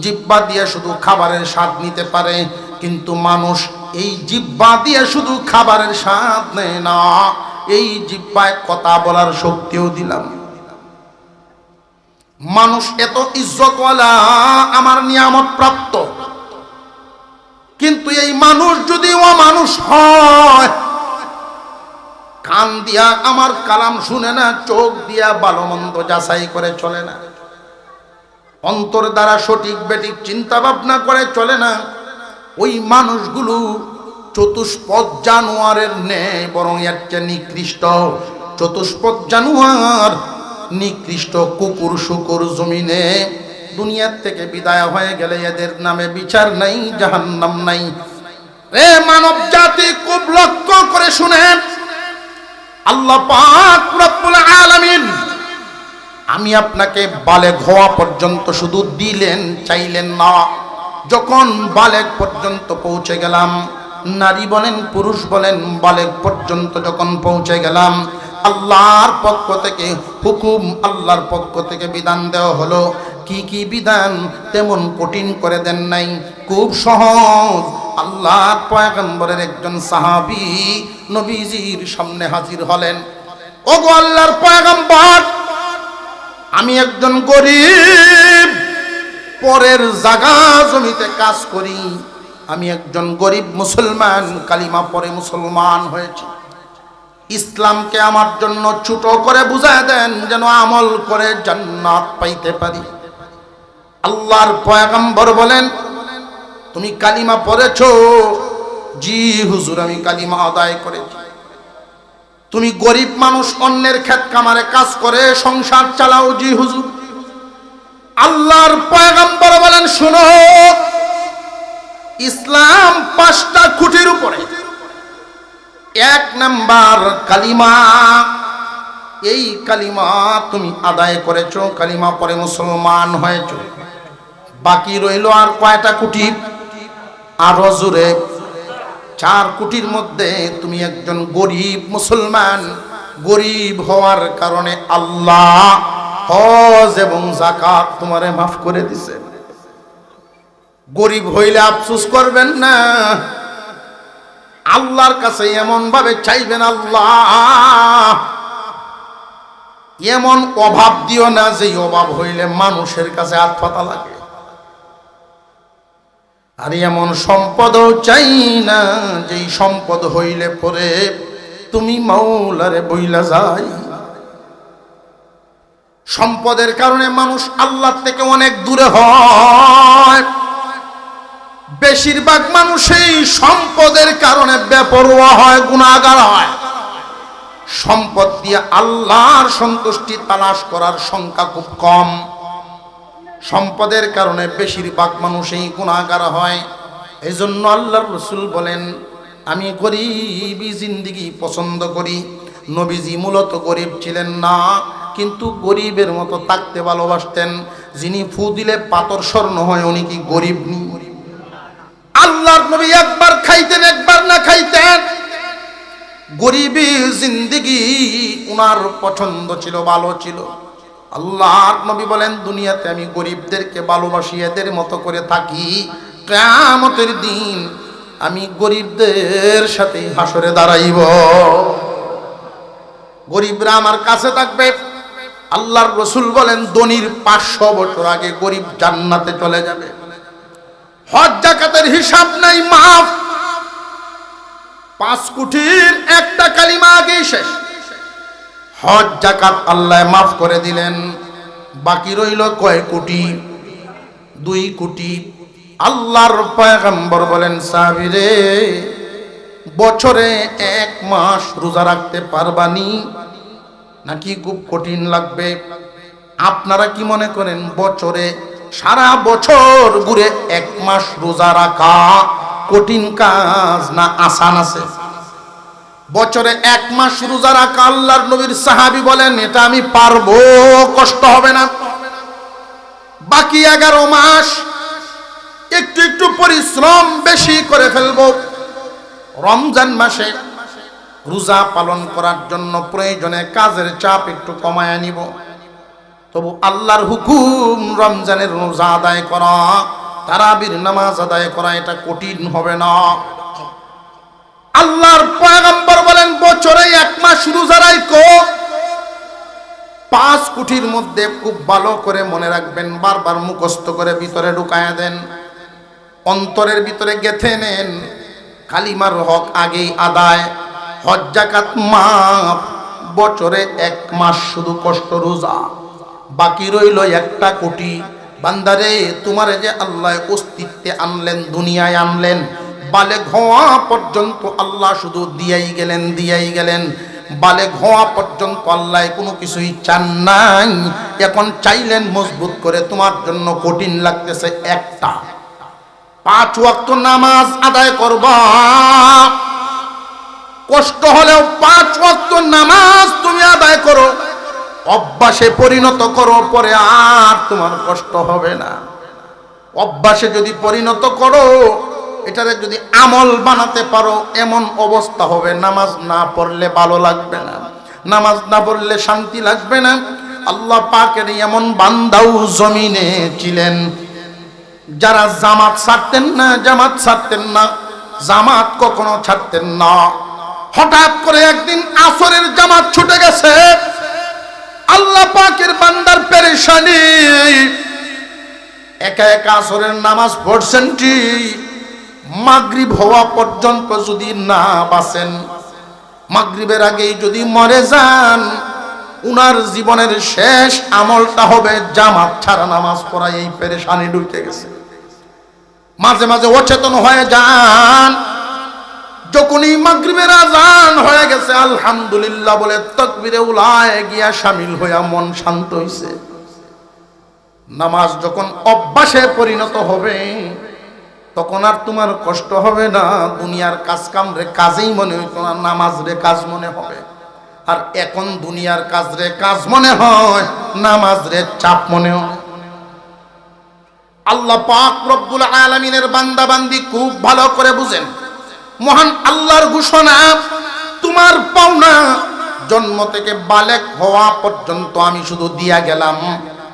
Speaker 1: জিহ্বা দিয়ে শুধু খাবারের স্বাদ নিতে পারে, কিন্তু মানুষ এই জিহ্বা দিয়ে শুধু খাবারের স্বাদ নেয় না, এই জিহ্বায় কথা বলার শক্তিও দিলাম। মানুষ এত ইজ্জতওয়ালা, আমার নিয়ামত প্রাপ্ত, কিন্তু এই মানুষ যদি অমানুষ হয়, কান দিয়া আমার কালাম শুনে না, চোখ দিয়া ভালো মন্দ যাচাই করে চলে না, অন্তর দ্বারা সঠিক বেঠিক চিন্তা ভাবনা করে চলে না, ওই মানুষগুলো চতুষ্পদ জানোয়ারের ন্যায়, বরং এর চেয়ে নিকৃষ্ট। চতুষ্পদ জানোয়ার, নিকৃষ্ট কুকুর শুকুর জমিনে দুনিয়ার থেকে বিদায় হয়ে গেলে এদের নামে বিচার নাই, জাহান্নাম নাই। রে মানব জাতি, খুব লক্ষ্য করে শুনেন, আল্লাহ পাক রব্বুল আলামিন আমি আপনাকে বালেগ হওয়া পর্যন্ত শুধু দিলেন, চাইলেন না। যখন বালেগ পর্যন্ত পৌঁছে গেলাম, নারী বলেন পুরুষ বলেন, বালেগ পর্যন্ত যখন পৌঁছে গেলাম, আল্লাহর পক্ষ থেকে হুকুম, আল্লাহর পক্ষ থেকে বিধান দেওয়া হলো। কি কি বিধান? তেমন কঠিন করে দেন নাই, খুব সহজ। আল্লাহর পয়গম্বরের একজন সাহাবী নবীজির সামনে হাজির হলেন। ওগো আল্লাহর পয়গম্বর, আমি একজন গরিব, পরের জায়গা জমিতে কাজ করি। আমি একজন গরিব মুসলমান, কালিমা পরে মুসলমান হয়েছি। ইসলামকে আমার জন্য ছোট করে বুঝায় দেন, যেন আমল করে জান্নাত পাইতে পারি। আল্লাহর পয়গম্বর বলেন, তুমি কালিমা পড়েছো? জি হুজুর, আমি কালিমা আদায় করেছি। তুমি গরিব মানুষ, অন্যের ক্ষেত কামারে কাজ করে সংসার চালাও? জি হুজুর। আল্লাহর পয়গম্বর বলেন, শোনো, ইসলাম 5টা খুঁটির উপরে। 1 নাম্বার কালিমা। এই কালিমা তুমি আদায় করেছো, কালিমা পরে মুসলমান হয়েছো। বাকি রইল আর কয়টা খুঁটি? আরো জোরে। 4 কোটির মধ্যে তুমি একজন গরিব মুসলমান। গরিব হওয়ার কারণে আল্লাহ হজ এবং যাকাত তোমারে মাফ করে দিছে। গরিব হইলে আফসোস করবেন না, আল্লাহর কাছে এমন ভাবে চাইবেন, আল্লাহ এমন অভাব দিও না যে অভাব হইলে মানুষের কাছে হাত পাতা লাগে। আর এমন সম্পদও চাই না যেই সম্পদ হইলে পরে তুমি মাওলারে বইলা যাই। সম্পদের কারণে মানুষ আল্লাহ থেকে অনেক দূরে হয়। বেশিরভাগ মানুষই সম্পদের কারণে বেপরোয়া হয়, গুনাহগার হয়। সম্পদ দিয়ে আল্লাহর সন্তুষ্টি তালাশ করার সংখ্যা খুব কম। সম্পদের কারণে বেশিরভাগ মানুষই গুনাহগার হয়। এই জন্য আল্লাহর রাসূল বলেন, আমি গরিবী জিন্দেগি পছন্দ করি। নবীজি মূলত গরিব ছিলেন না, কিন্তু গরিবের মতো থাকতে ভালোবাসতেন। যিনি ফু দিলে পাথর স্বর্ণ হয়, উনি কি গরিব নি? আল্লাহর নবী একবার খাইতেন, একবার না খাইতেন। গরিবী জিন্দেগি উনার পছন্দ ছিল, ভালো ছিল। আল্লাহর নবী বলেন, দুনিয়াতে আমি গরিবদেরকে ভালোবাসি, এদের মতো করে থাকি। কিয়ামতের দিন আমি গরিবদের সাথে হাসরে দাঁড়াইব। গরিবরা আমার কাছে থাকবে। আল্লাহর রাসূল বলেন, ধনীর 500 বছর আগে গরিব জান্নাতে চলে যাবে। হজ যাকাতের হিসাব নাই, মাফ। 5 কোটির একটা কালিমা আগেই শেষ। হজ যাকাত আল্লাহ মাফ করে দিলেন, বাকি রইল কয় কোটি? 2 কোটি। আল্লাহর পয়গম্বর বলেন, সাহাবীরে বছরে 1 মাস রোজা রাখতে পারবানি নাকি খুব কঠিন লাগবে? আপনারা কি মনে করেন বছরে সারা বছর ঘুরে 1 মাস রোজা রাখা কঠিন কাজ না আসান আছে? বছরে 1 মাস রোজা রাখা, আল্লাহর নবীর সাহাবী বলেন এটা আমি পারবো, কষ্ট হবে না। বাকি 11 মাস একটু একটু পরিশ্রম বেশি করে ফেলবো। রমজান মাসে রোজা পালন করার জন্য প্রয়োজনে কাজের চাপ একটু কমায় নিব। তবু আল্লাহর হুকুম রমজানের রোজা আদায় করা, তারাবির নামাজ আদায় করা এটা কঠিন হবে না। আল্লাহর পয়গম্বর বলেন বছরে 1 মাস রোজা রাখো। 5 কোটির মধ্যে খুব ভালো করে মনে রাখবেন, বারবার মুখস্থ করে ভিতরে ঢুকায়া দেন, অন্তরের ভিতরে গেঁথে নেন। কালিমার হক আগেই আদায়, হজ যাকাত মাফ, বছরে 1 মাস শুধু কষ্ট রোজা, বাকি রইল 1 কোটি। বান্দারে তোমারে যে আল্লাহ অস্তিত্বে আনলেন, দুনিয়ায় আনলেন, বালেগ হওয়া পর্যন্ত আল্লাহ শুধু দিয়াই গেলেন। বালেগ হওয়া পর্যন্ত আল্লাহ কোনো কিছুই চান নাই। এখন চাইলেন মজবুত করে, তোমার জন্য কঠিন লাগতেছে একটা, 5 ওয়াক্ত নামাজ আদায় করবা। কষ্ট হলেও 5 ওয়াক্ত নামাজ তুমি আদায় করো, অভ্যাসে পরিণত করো, পরে আর তোমার কষ্ট হবে না। অভ্যাসে যদি পরিণত করো, এটারে যদি আমল বানাতে পারো, এমন অবস্থা হবে নামাজ না পড়লে ভালো লাগবে না, নামাজ না পড়লে শান্তি লাগবে না। আল্লাহ পাকের এমন বান্দাও জমিনে ছিলেন যারা জামাত ছাড়তেন না, জামাত কখনো ছাড়তেন না। হঠাৎ করে একদিন আসরের জামাত ছুটে গেছে, আল্লাহ পাকের বান্দার পেরেশানি, একা একা আসরের নামাজ পড়ছেন ঠিক, মাগরিব হওয়া পর্যন্ত যদি না বাঁচেন, মাগরিবের আগেই যদি মরে যান, উনার জীবনের শেষ আমলটা হবে জামাত ছাড়া নামাজ পড়া। এই পেরেশানি ঢুকে গেছে। মাঝে মাঝে অচেতন হয়ে যান, যখনই মাগরিবের আজান হয়ে গেছে আলহামদুলিল্লাহ বলে তাকবীরে উলায় গিয়া শামিল হইয়া মন শান্ত হইছে। নামাজ যখন অভ্যাসে পরিণত হবে, তখন আর তোমার কষ্ট হবে না। দুনিয়ার কাজ কাম রে কাজেই মনে হইতো না, নামাজ রে কাজ মনে হবে। আর এখন দুনিয়ার কাজ রে কাজ মনে হয়, নামাজ রে চাপ মনে হয়। আল্লাহ পাক রব্বুল আলামিনের বান্দা বান্দি খুব ভালো করে বুঝেন, মহান আল্লাহর ঘোষণা, তোমার পাওনা জন্ম থেকে বালেক হওয়া পর্যন্ত আমি শুধু দিয়া গেলাম,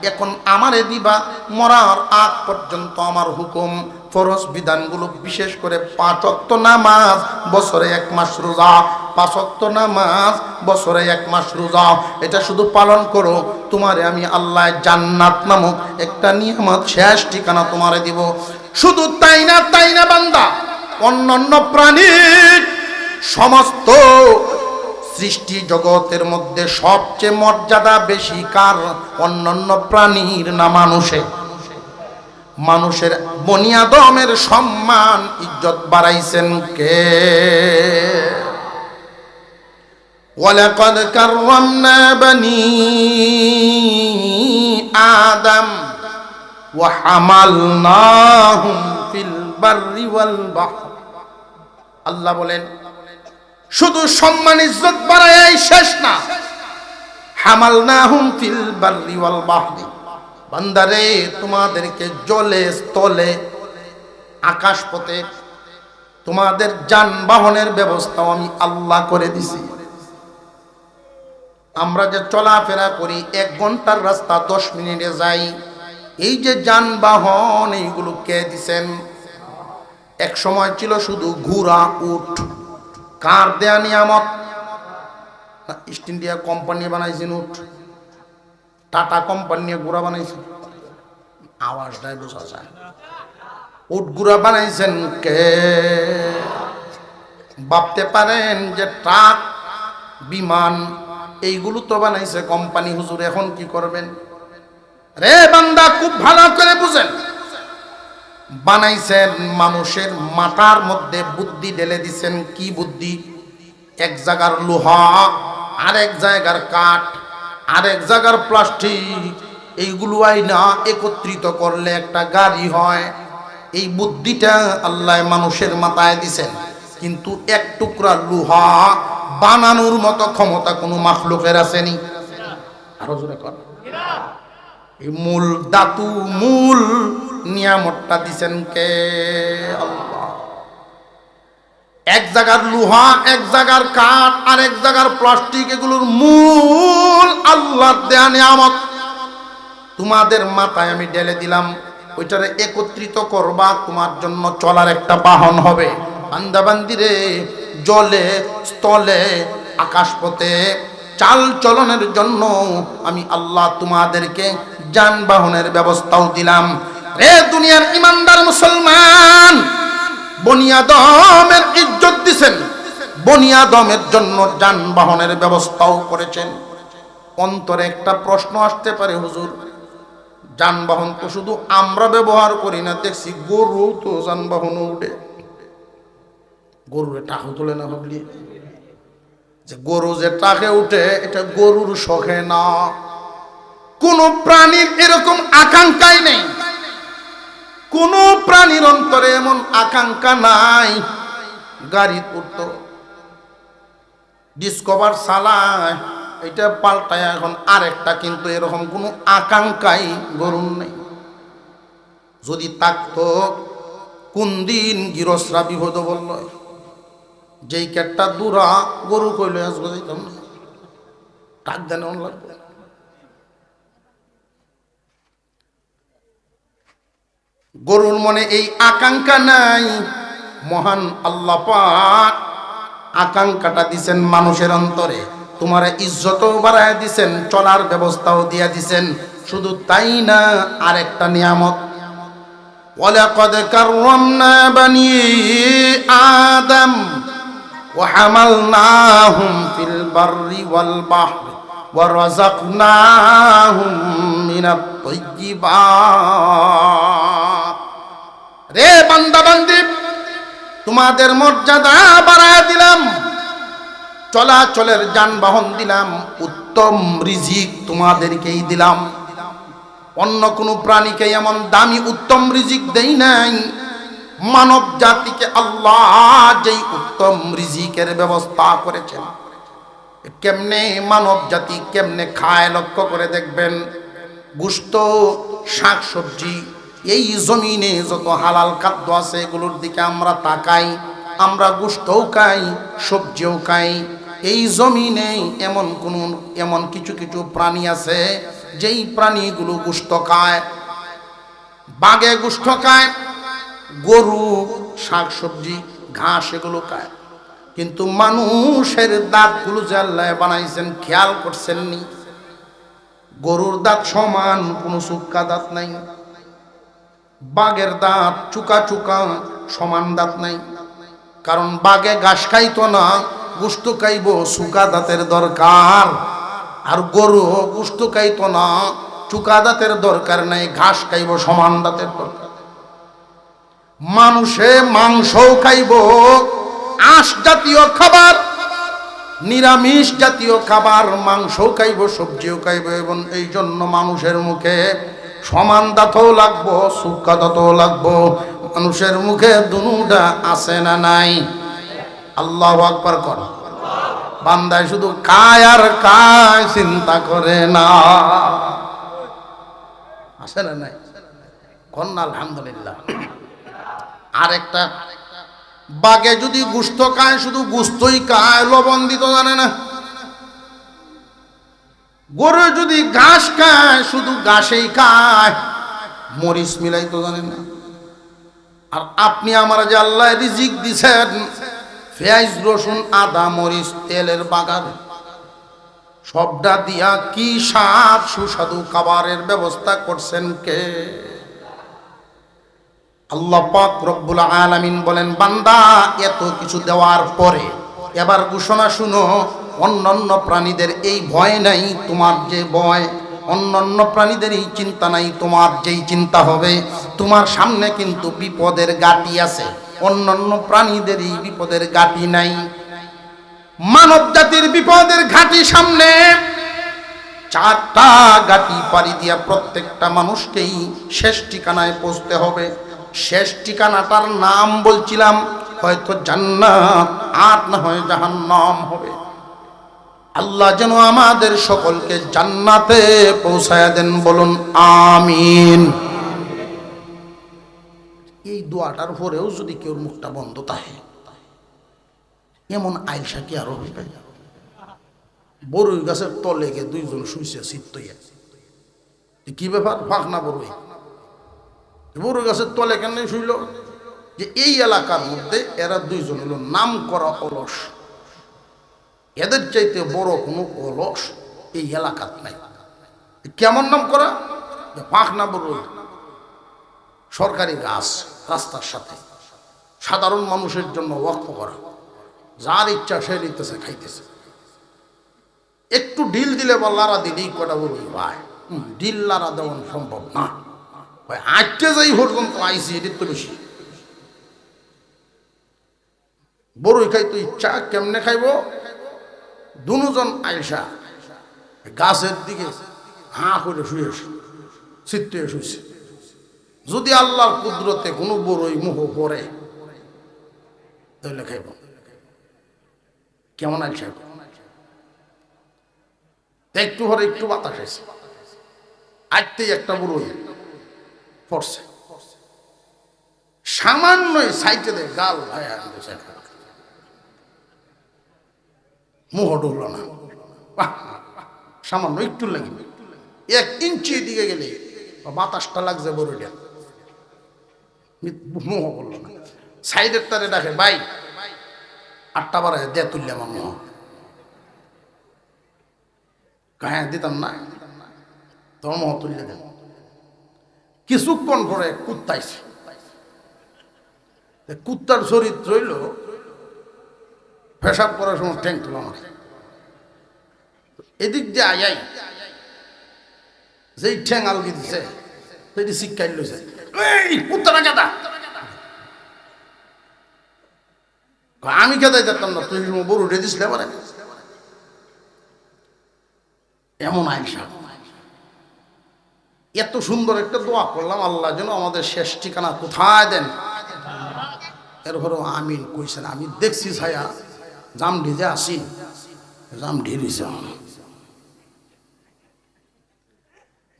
Speaker 1: এখন আমারে দিবা। মরার আগ পর্যন্ত আমার হুকুম, ফরজ বিধানগুলো, বিশেষ করে 5 ওয়াক্ত নামাজ, বছরে 1 মাস রোজা। 5 ওয়াক্ত নামাজ, বছরে 1 মাস রোজা, এটা শুধু পালন করো, তোমারে আমি আল্লাহ জান্নাত নামক একটা নিয়ামত, শেষ ঠিকানা তোমারে দিব। শুধু তাই না বান্দা, অন্যান্য প্রাণীর সমস্ত সৃষ্টি জগতের মধ্যে সবচেয়ে মর্যাদা বেশি কার? অন্যান্য প্রাণীর না মানুষের? মানুষের বনি আদমের সম্মান ইজ্জত বাড়াইছেন কে? ওয়ালাকাদ কাররামনা বনি আদম ওয়া হামালনাহুম ফিল বাররি ওয়াল বাহর। আল্লাহ বলেন শুধু সম্মান ইজ্জত বাড়াই শেষ না, হামালনাহুম ফিল বাররি ওয়াল বাহরি। বান্দারে তোমাদেরকে জলে স্থলে আকাশ পথে তোমাদের যানবাহনের ব্যবস্থাও আমি আল্লাহ করে দিছি। আমরা যে চলাফেরা করি 1 ঘন্টার রাস্তা 10 মিনিটে যাই, এই যে যানবাহন এইগুলো কে দিছেন? এক সময় ছিল শুধু ঘোড়া উট, কার দেয়া নিয়ামত? ইস্ট ইন্ডিয়া কোম্পানি বানাইছেন উট, টাটা কোম্পানি ঘোড়া বানাইছে। আওয়াজটাই বোঝা যায়। উটগুড়া বানাইছেন কে? ভাবতে পারেন যে ট্রাক, বিমান এইগুলো তো বানাইছে কোম্পানি। হুজুর এখন কি করবেন? রে বান্দা, খুব ভালো করে বুঝেন, বানাইছেন মানুষের মাথার মধ্যে বুদ্ধি ঢেলে দিছেন। কি বুদ্ধি? এক জায়গার লোহা, আরেক জায়গার কাঠ, আরেক জায়গার প্লাস্টিক, এইগুলো আইনা একত্রিত করলে একটা গাড়ি হয়। এই বুদ্ধিটা আল্লাহ মানুষের মাথায় দিছেন, কিন্তু এক টুকরা লোহা বানানোর মতো ক্ষমতা কোনো মাখলুকের আসেনি। আরো জোরে কর। এই মূল ধাতু, মূল নিয়ামতটা দিছেন কে? আল্লাহ। এক জায়গার লোহা, এক জায়গার কাঠ, আর এক জায়গার প্লাস্টিক, এগুলোর মূল আল্লাহর দেয়া নিয়ামত। তোমাদের মাথায় আমি ঢেলে দিলাম, ওইটারে একত্রিত করবা, তোমার জন্য চলার একটা বাহন হবে। বান্দাবান্দিরে, জলে, স্থলে, আকাশপথে চাল চলনের জন্য আমি আল্লাহ তোমাদেরকে যানবাহনের ব্যবস্থাও দিলাম। রে দুনিয়ার ইমানদার মুসলমান, বনি আদমের ইজ্জত দিছেন, বনি আদমের জন্য যানবাহনের ব্যবস্থাও করেছেন। অন্তরে একটা প্রশ্ন আসতে পারে, হুজুর যানবাহন তো শুধু আমরা ব্যবহার করি না, দেখছি গরু তো যানবাহন উঠে। গরুরে টাকা তোলে না ভাবলি? যে গরু যে টাকে উঠে, এটা গরুর শখে না। কোন প্রাণীর এরকম আকাঙ্ক্ষাই নেই, কোন প্রাণীর অন্তরে এমন আকাঙ্ক্ষা নাই গাড়ি উঠত। ডিসকভার চালায়, এটা পাল্টায় এখন আরেকটা, কিন্তু এরকম কোনো আকাঙ্ক্ষাই গরুর নেই। যদি থাকতো, কোন দিন গৃহস্থরা বিপদ বলল, যেই কেটটা দূরা গরু কইলে আসবো, যাইতাম না, টাক দেন লাগবে। গরুর মনে এই আকাঙ্ক্ষা নাই। মহান আল্লাহ পাক আকাঙ্ক্ষাটা দিছেন মানুষের অন্তরে। তোমার ইজ্জতও বাড়ায় দিছেন, চলার ব্যবস্থাও দিয়া দিছেন। শুধু তাই না, আরেকটা নিয়ামত, ওয়ালাকাদ কাররামনা বানি আদম ওয়া হামালনাহুম ফিল বাররি ওয়াল বাহরি ওয়া রাযাকনাহুম মিনাত তাইয়্যিবাত। রে বান্দা বান্দি, তোমাদের মর্যাদা বাড়ায় দিলাম, চলাচলের যানবাহন দিলাম, উত্তম রিজিক তোমাদেরকেই দিলাম। অন্য কোনো প্রাণীকে এমন দামি উত্তম রিজিক দেই নাই। মানব জাতিকে আল্লাহ যেই উত্তম রিজিকের ব্যবস্থা করেছেন, কেমনে মানব জাতি কেমনে খায় লক্ষ্য করে দেখবেন। গোশত, শাক সবজি, এই জমিনে যত হালাল খাদ্য আছে এগুলোর দিকে আমরা তাকাই। আমরা গোশতও খাই, সবজিও খাই। এই জমিনে এমন কিছু কিছু প্রাণী আছে যেই প্রাণীগুলো গোশত খায়। বাঘে গোশত খায়, গরু শাক সবজি ঘাস এগুলো খায়। কিন্তু মানুষের দাঁতগুলো যে আল্লাহ বানাইছেন, খেয়াল করছেন নি? গরুর দাঁত সমান, কোনো চুক্কা দাঁত নাই। বাঘের দাঁত চুকা চুকা, সমান দাঁত নাই। কারণ বাঘে ঘাস খাইতো না, গোশত খাইব, চুকা দাঁতের দরকার। আর গরু গোশত খাইতো না, চুকা দাঁতের দরকার নাই, ঘাস খাইব, সমান দাঁতের দরকার। মানুষে মাংসও খাইব, আঁশ জাতীয় খাবার, নিরামিষ জাতীয় খাবার, মাংসও খাইব, সবজিও খাইব। এবং এই জন্য মানুষের মুখে সমান দাঁতও লাগবো, চুক্কা দাঁতও লাগবো। মানুষের মুখে দুনুটা আছে না নাই? আল্লাহু আকবার কর। বান্দায় শুধু কায় আর কায়, চিন্তা করে না। আছে না নাই? কন্যা আলহামদুলিল্লাহ। আরেকটা, বাঘে যদি গোশত খায়, শুধু গোশতই খায়, লবণ দিত জানে না। গরু যদি ঘাস খায়, শুধু ঘাসেই খায়, মরিচ মিলাই তো জানে না। আর আপনি আমার যে আল্লাহ রিজিক দিছেন, পেঁয়াজ রসুন আদা মরিচ তেলের বাগান, সবটা দিয়া কি স্বাদ সুস্বাদু খাবারের ব্যবস্থা করছেন কে? আল্লাহ পাক রব্বুল আলামিন বলেন, বান্দা এত কিছু দেওয়ার পরে এবার ঘোষণা শুনো, অন্যান্য প্রাণীদের এই ভয় নাই তোমার যে ভয়, অন্যান্য প্রাণীদের এই চিন্তা নাই তোমার যেই চিন্তা হবে। তোমার সামনে কিন্তু বিপদের গাটি আছে, অন্যান্য প্রাণীদের এই বিপদের গাটি নাই। মানব জাতির বিপদের ঘাটি সামনে, চারটা গাটি পাড়ি দিয়া প্রত্যেকটা মানুষকেই শেষ ঠিকানায় পৌঁছতে হবে। শেষ ঠিকানাটার নাম বলছিলাম হয়তো জান্নাত, আর না হয় জাহান্নাম হবে। আল্লাহ যেন আমাদের সকলকে জান্নাতে পৌঁছায়া দেন, বলুন আমিন। এই দোয়াটার পরেও যদি কেউ মুখটা বন্ধ থাকে, এমন আইলসা কি আরো হইবে? বড়ই গাছের তলে গিয়ে দুইজন শুইছে চিত্তইয়া, কি ব্যাপার? ফাঁকনা বড়ই, বড়ই গাছের তলে কেন শুইল? যে এই এলাকার মধ্যে এরা দুইজন হলো নাম করা অলস, এদের চাইতে বড় কোনো অলস এই এলাকার নাই। কেমন নাম করা? ফাঁকনা বড়ই, সরকারি গাছ, রাস্তার সাথে সাধারণ মানুষের জন্য ওয়াকফ করা, যার ইচ্ছা সে নিতেছে, খাইতেছে। একটু ঢিল দিলে বা লারা দিলেই কটা বড়ই ভাই, ঢিল লারা দেওয়া সম্ভব না ভাই। আজকে যাই পর্যন্ত আইসি এটির তো বেশি। বড়ই খাইতো ইচ্ছা, কেমনে খাইব? দুজন আইসা গাছের দিকে হাঁ করে শুয়ে চিত্তে শুয়েছে। যদি আল্লাহর কুদরতে কোনো বড়ই মুখ পড়ে তাহলে খাইব। কেমন আইসা? একটু পরে একটু বাতাস আছে, আজতেই একটা বড়ই পড়ছে, সামান্য সাইটে দেয় গাল ভাই, মুহ ডুবল না, সামান্য একটু লাগবে, 1 ইঞ্চি দিকে গেলে বাতাসটা লাগছে বড়ইটা, মুহ করলো না। সাইডের তারে ডাকে, ভাই 8টা বারে দে তুললে আমার মুহ। হ্যাঁ দিতাম না, তোমার মুহ তুললে দেন। কিছুক্ষণ পরে কুত্তাইছে, কুত্তার চরিত্র হইল পেশাব করার সময় ঠ্যাং তুলো আমার, এদিক দিয়ে আই যেই ঠ্যাং আলগি দিছে সেটি শিক্ষাই লইছে, এই কুত্তাটা কেদা? আমি কেদাই যেতাম না, তুই বড় উঠে দিস এবারে। এমন আইসা এত সুন্দর একটা দোয়া করলাম, আল্লাহ যেন আমাদের শেষ ঠিকানা কোথায় দেন। এরপরেও আমিন কইছেন। আমি দেখছি ছায়া জাম ঢিজে আসি, জাম ঢিরিছে।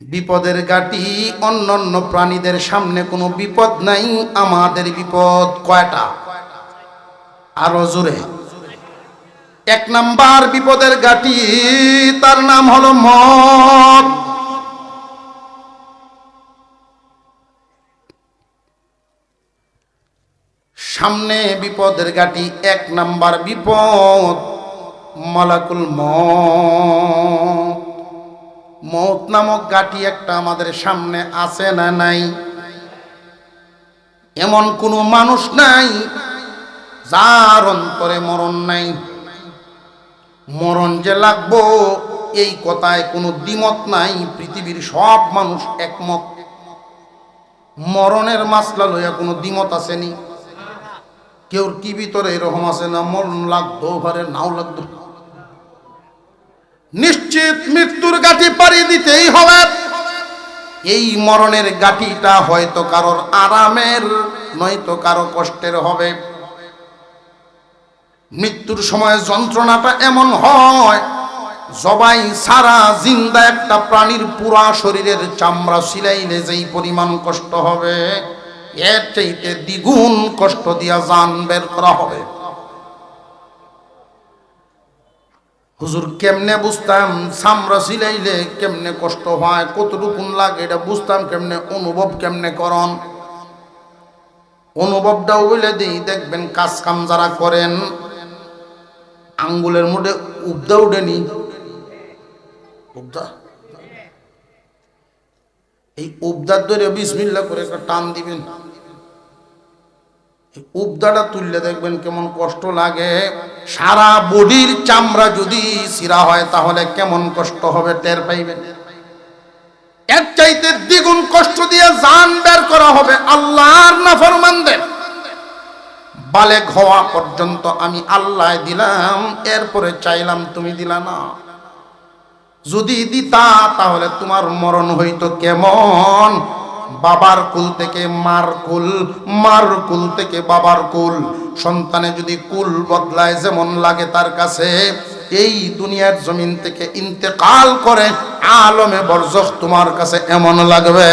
Speaker 1: বিপদের গাটি, অন্যান্য প্রাণীদের সামনে কোনো বিপদ নাই, আমাদের বিপদ কয়টা? আরো জোরে। 1 নাম্বার বিপদের গাটি, তার নাম হলো মত। সামনে বিপদের গাটি, 1 নাম্বার বিপদ মালাকুল মত। মত নামক গাটি একটা আমাদের সামনে আছে না নাই? এমন কোনো মানুষ নাই যার অন্তরে মরণ নাই। মরণ যে লাগবো এই কথায় কোনো দ্বিমত নাই, পৃথিবীর সব মানুষ একমত। মরণের মাসলা লইয়া কোনো দ্বিমত আসেনি। কেউর কি ভিতরে এরকম আছে না মরণ লাগতো পারে, নাও লাগতো? নিশ্চিত মৃত্যুর গাঠি পাড়ি দিতেই হবে। এই মরণের গাঠিটা হয়তো কারোর আরামের নয়তো কারো কষ্টের হবে। মৃত্যুর সময় যন্ত্রণাটা এমন হয়, জবাই সারা জিন্দা একটা প্রাণীর পুরা শরীরের চামড়া সিলাইলে যেই পরিমাণ কষ্ট হবে, এর চাইতে দ্বিগুণ কষ্ট দিয়া জান বের করা হবে। হুজুর কেমনে বুঝতাম চামড়া সিলাইলে কেমনে কষ্ট হয়, কতটুকুন লাগে এটা বুঝতাম কেমনে, অনুভব কেমনে করন? অনুভবটাও বলে দিই, দেখবেন কাজ কাম যারা করেন আঙ্গুলের মধ্যে উবদা উঠেনি, উবদা, এই উবদার ধরে বিসমিল্লাহ করে একটা টান দিবেন, উবদাটা তুললে দেখবেন কেমন কষ্ট লাগে। সারা বডির চামড়া যদি ছিঁড়া হয় তাহলে কেমন কষ্ট হবে টের পাইবেন। এর চাইতে দ্বিগুণ কষ্ট দিয়ে জান বের করা হবে আল্লাহর নাফরমানদের। বালেগ হওয়া পর্যন্ত আমি আল্লাহ দিলাম, এরপরে চাইলাম তুমি দিলা না। যদি দিতা তাহলে তোমার মরণ হইতো কেমন? বাবার কুল থেকে মার কুল, মার কুল থেকে বাবার কুল। সন্তানে যদি কুল বদলায় যেমন লাগে তার কাছে, এই দুনিয়ার জমিন থেকে ইন্তেকাল করে আলমে বরজখ তোমার কাছে এমন লাগবে।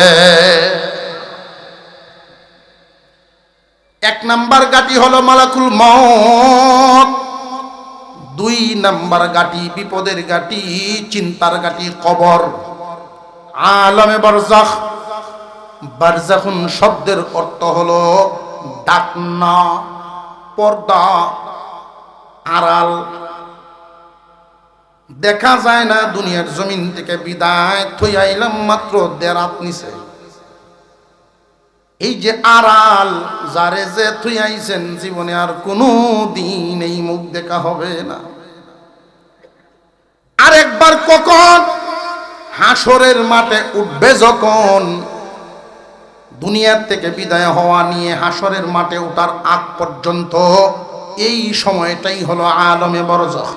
Speaker 1: এক নাম্বার গাটি হলো মালাকুল মউত, দুই নাম্বার গাটি বিপদের গাটি, চিন্তার গাটি কবর। আলমে বরজখ, বারজাখুন শব্দের অর্থ হলো ডাকনা, পর্দা, আড়াল। দেখা যায় না, দুনিয়ার জমিন থেকে বিদায় থই আইলাম মাত্র দেরাত নিছে। এই যে আড়াল, যারে যে থই আইছেন জীবনে আর কোনো দিন এই মুখ দেখা হবে না। আরেকবার কখন? হাসরের মাঠে উঠবে যখন। দুনিয়ার থেকে বিদায় হওয়া নিয়ে হাসরের মাঠে ওঠার আগ পর্যন্ত এই সময়টাই হলো আলমে বরজখ,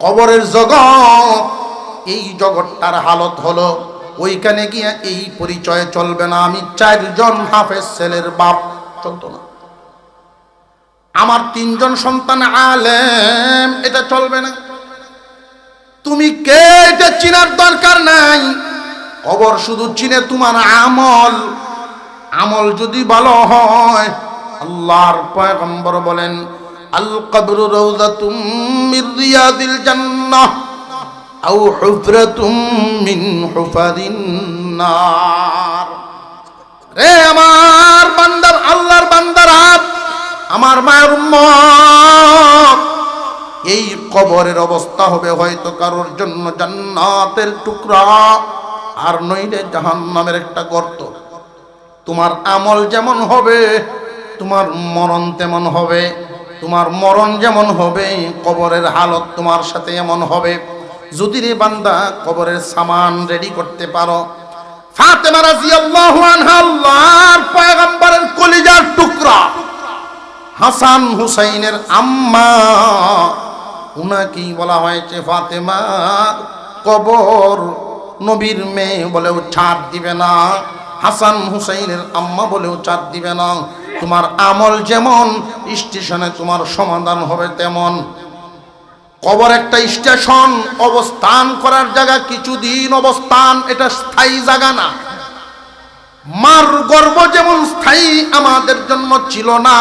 Speaker 1: কবরের জগৎ। এই জগৎটার হালত হলো ওইখানে গিয়ে এই পরিচয় চলবে না আমি 4 জন হাফেজ ছেলের বাপ, চলতো না। আমার 3 জন সন্তান আলেম, এটা চলবে না। তুমি কে এটা চিনার দরকার নাই। কবর শুধু চিনে তোমার আমল। আমল যদি ভালো হয়, আল্লাহর পয়গম্বর বলেন আল কবরু রাউযাতুম মির রিয়াদিল জান্নাহ আও হুফরাতুম মিন হুফারিন নার। রে আমার বান্দার, আল্লাহর বান্দারা, আমার মায়ের উম্মত, এই কবরের অবস্থা হবে হয়তো কারোর জন্য জান্নাতের টুকরা, আর নইলে জাহান্নামের একটা গর্ত। তোমার আমল যেমন হবে তোমার মরণ তেমন হবে। তোমার মরণ যেমন হবে কবরের হালত তোমার সাথে এমন হবে। যদি রে বান্দা কবরের সামান রেডি করতে পারো। ফাতেমা রাদিয়াল্লাহু আনহা আল্লাহর পয়গম্বরের কলিজার টুকরা, হাসান হুসাইনের আম্মা, উনাকেই বলা হয়েছে ফাতেমা কবর নবীর মেয়ে বলেও ছাড় দিবে না, হাসান হুসাইনের আম্মা বলেও ছাড় দিবে না। তোমার আমল যেমন স্টেশনে তোমার সমাধান হবে তেমন। কবর একটা স্টেশন, অবস্থান করার জায়গা, কিছুদিন অবস্থান, এটা স্থায়ী জায়গা না। মার গর্ভ যেমন স্থায়ী আমাদের জন্য ছিল না,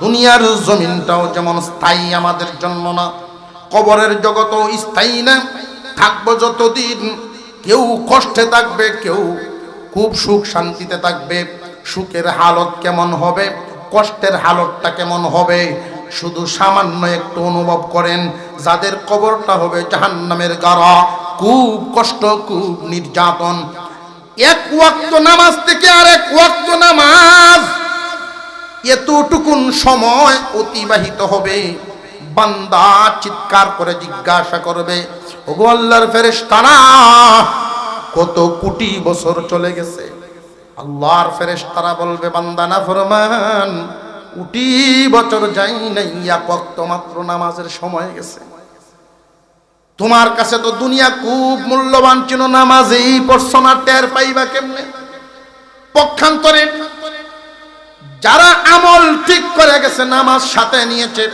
Speaker 1: দুনিয়ার জমিনটাও যেমন স্থায়ী আমাদের জন্য না। কবরের জগৎও স্থায়ী না। থাকবো যতদিন, কেউ কষ্টে থাকবে, কেউ খুব সুখ শান্তিতে থাকবে। সুখের হালত কেমন হবে, কষ্টের হালতটা কেমন হবে, শুধু সামান্য একটু অনুভব করেন। যাদের কবরটা হবে জাহান্নামের গাড়া, খুব কষ্ট, খুব নির্যাতন। এক ওয়াক্ত নামাজ থেকে আরেক ওয়াক্ত নামাজ, এতটুকুন সময় অতিবাহিত হবে। বান্দা চিৎকার করে জিজ্ঞাসা করবে, ওগো আল্লাহর ফেরেশতারা, কত কোটি বছর চলে গেছে। আল্লাহর ফেরেশতারা বলবে, বান্দা নাফরমান, কোটি বছর যাই নাই, এক ওয়াক্ত মাত্র নামাজের সময় গেছে। তোমার কাছে তো দুনিয়া খুব মূল্যবান ছিল, নামাজেই পড়ছো না, টের পাইবা কেমনে? পক্ষান্তরে যারা আমল ঠিক করে গেছে, নামাজ সাথে নিয়েছে,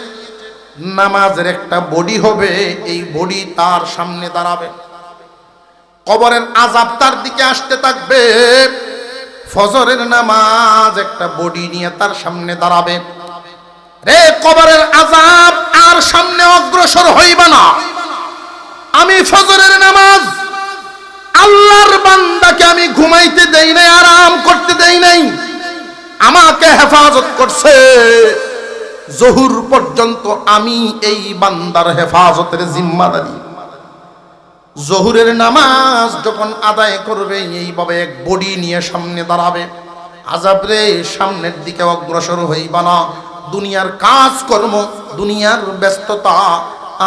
Speaker 1: নামাজের একটা বডি হবে, এই বডি তার সামনে দাঁড়াবে। কবরের আযাব তার দিকে আসতে থাকবে। ফজরের নামাজ একটা বডি নিয়ে তার সামনে দাঁড়াবে। রে কবরের আযাব আর সামনে অগ্রসর হইবা না। আমি ফজরের নামাজ আল্লাহর বান্দাকে আমি ঘুমাইতে দেই নাই, আরাম করতে দেই নাই, আমাকে হেফাজত করছে। জোহর পর্যন্ত আমি এই বান্দার হেফাজতের জিম্মাদারি। জোহরের নামাজ যখন আদায় করবে, এইভাবে এক বডি নিয়ে সামনে দাঁড়াবে। আযাব রে, সামনের দিকে অগ্রসর হইবা না। দুনিয়ার কাজকর্ম, দুনিয়ার ব্যস্ততা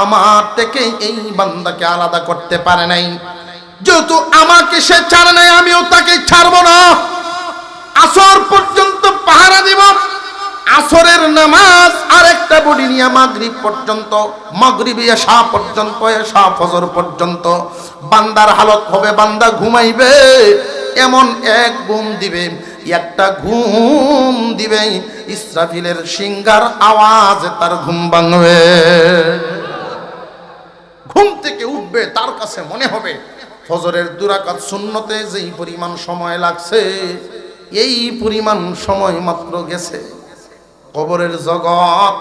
Speaker 1: আমার থেকে এই বান্দাকে আলাদা করতে পারে নাই। যেহেতু আমাকে সে ছাড়ে নাই, আমিও তাকে ছাড়ব না। আসর পর্যন্ত পাহারা দিব। আসরের নামাজ আর একটা বডি নিয়ে মাগরিব পর্যন্ত, মাগরিবে এশা পর্যন্ত, এশা ফজর পর্যন্ত বান্দার হালত হবে, বান্দা ঘুমাইবে, এমন এক ঘুম দিবে, একটা ঘুম দিবে ইসরাফিলের সিংহার আওয়াজ তার ঘুম ভাঙবে। ঘুম থেকে উঠবে, তার কাছে মনে হবে ফজরের 2 রাকাত সুন্নতে যেই পরিমাণ সময় লাগছে, এই পরিমাণ সময় মাত্র গেছে। কবরের জগৎ,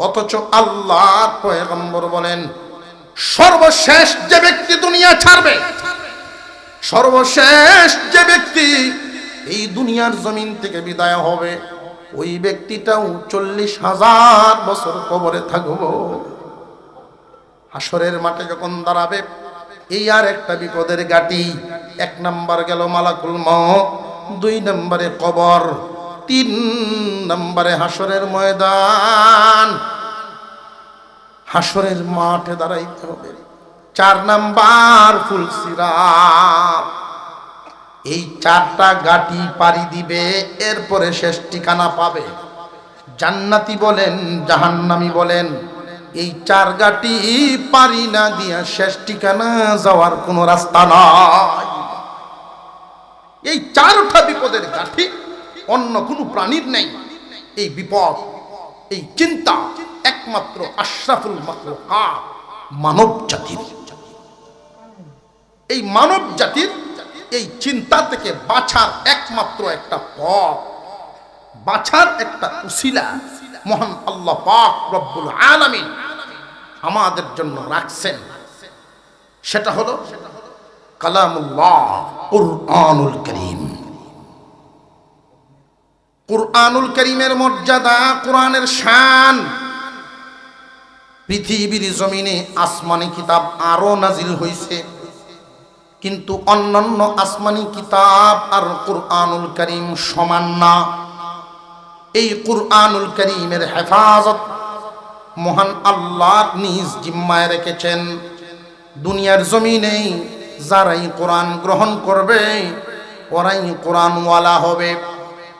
Speaker 1: অথচ আল্লাহর পয়গম্বর বলেন সর্বশেষ যে ব্যক্তি দুনিয়া ছাড়বে, সর্বশেষ যে ব্যক্তি এই দুনিয়ার জমিন থেকে বিদায় হবে, ওই ব্যক্তিটাও 40,000 বছর কবরে থাকবো। হাসরের মাঠে যখন দাঁড়াবে, এই আর একটা বিপদের গাটি। 1 নাম্বার গেল মালাকুল মউত, 2 নম্বরে কবর, 3 নম্বরে হাসরের ময়দান। হাসরের মাঠে দাঁড়াইতে হবে। 4 নাম্বার ফুলসিরাত। এই 4টা গাটি পাড়ি দিবে, এরপরে শেষ ঠিকানা পাবে। জান্নাতি বলেন, জাহান্নামী বলেন, এই 4 গাটি পারি না দিয়া শেষ ঠিকানা যাওয়ার কোনো রাস্তা নাই। এই 4টা বিপদের গাঠি অন্য কোনো প্রাণীর নেই। এই বিপদ, এই চিন্তা একমাত্র আশরাফুল মাখলুকাত মানব জাতির। এই মানব জাতির এই চিন্তা থেকে বাঁচার একমাত্র একটা পথ, বাঁচার একটা উসিলা মহান আল্লাহ পাক রব্বুল আলামিন আমাদের জন্য রাখছেন। সেটা হলো কালামুল্লাহ, কুরআনুল কারীম। কুরআনুল কারীমের মর্যাদা, কোরআনের শান। পৃথিবীর জমিনে আসমানি কিতাব আরো নাজিল হয়েছে, কিন্তু অন্যান্য আসমানি কিতাব আর কুরআনুল কারীম সমান না। এই কুরআনুল কারীমের হেফাজত মহান আল্লাহ নিজ জিম্মায় রেখেছেন। দুনিয়ার জমিনে যারাই কোরআন গ্রহণ করবে, ওরাই কোরআনওয়ালা হবে।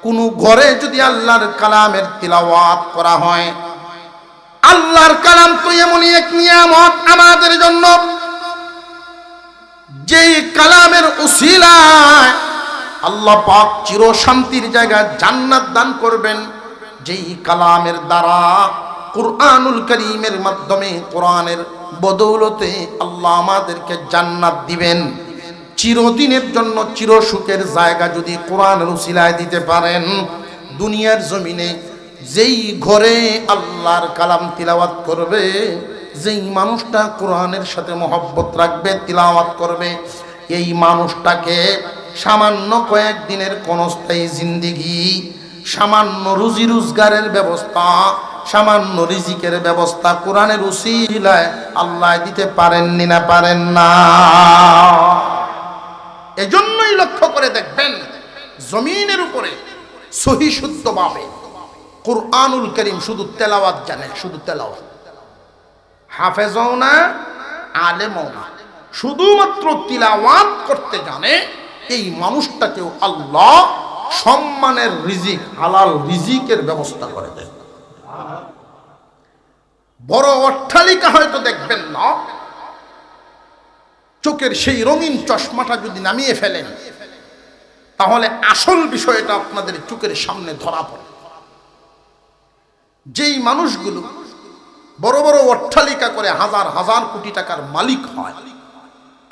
Speaker 1: কোন ঘরে যদি আল্লাহর কালামের তিলাওয়াত করা হয়, আল্লাহর কালাম তো এমনই এক নিয়ামত আমাদের জন্য, যেই কালামের উসিলায় আল্লাহ পাক চির শান্তির জায়গা জান্নাত দান করবেন। যেই কালামের দ্বারা, কুরআনুল কারীমের মাধ্যমে, কোরআনের বদৌলতে আল্লাহ আমাদেরকে জান্নাত দিবেন। চিরদিনের জন্য চির সুখের জায়গা যদি কোরআনের উসিলায় দিতে পারেন, দুনিয়ার জমিনে যেই ঘরে আল্লাহর কালাম তিলাওয়াত করবে, যেই মানুষটা কোরআনের সাথে মহব্বত রাখবে, তিলাওয়াত করবে, এই মানুষটাকে সামান্য কয়েকদিনের ক্ষণস্থায়ী জিন্দিগি, সামান্য রুজি রোজগারের ব্যবস্থা, সামান্য রিজিকের ব্যবস্থা কোরআনের উসিলায় আল্লাহ দিতে পারেননি না পারেন না। এজন্যই লক্ষ্য করে দেখবেন, জমিনের উপরে সহি শুদ্ধভাবে কুরআনুল কারীম শুধু তেলাওয়াত জানে, শুধু তেলাওয়াত, হাফেজও না, আলেমও না, শুধুমাত্র তিলাওয়াত করতে জানে, এই মানুষটাকেও আল্লাহ সম্মানের রিজিক, হালাল রিজিকের ব্যবস্থা করে দেন। বড় অট্টালিকা হয়তো দেখবেন না, চোখের সেই রঙিন চশমাটা যদি নামিয়ে ফেলেন, তাহলে আসল বিষয়টা আপনাদের চোখের সামনে ধরা পড়ে। যেই মানুষগুলো বড় বড় অট্টালিকা করে হাজার হাজার কোটি টাকার মালিক হয়,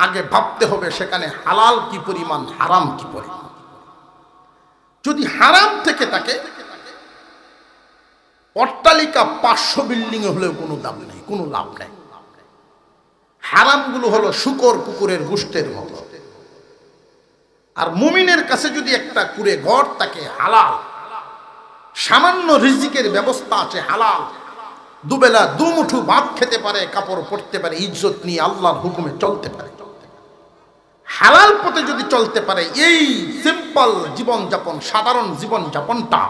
Speaker 1: আগে ভাবতে হবে সেখানে হালাল কি পরিমাণ, হারাম কি পরিমাণ। যদি হারাম থেকে থাকে, অট্টালিকা 500 বিল্ডিং হলেও কোনো দাম নেই, কোনো লাভ নেই। হারামগুলো হলো শুকর কুকুরের গোশতের মতো। আর মুমিনের কাছে যদি একটা কুড়ে ঘর থাকে হালাল, সামান্য রিজিকের ব্যবস্থা আছে হালাল, দুবেলা দুমুঠু ভাত খেতে পারে, কাপড় পরতে পারে, ইজ্জত নিয়ে আল্লাহর হুকুমে চলতে পারে, হালাল পথে যদি চলতে পারে, এই সিম্পল জীবনযাপন, সাধারণ জীবনযাপনটা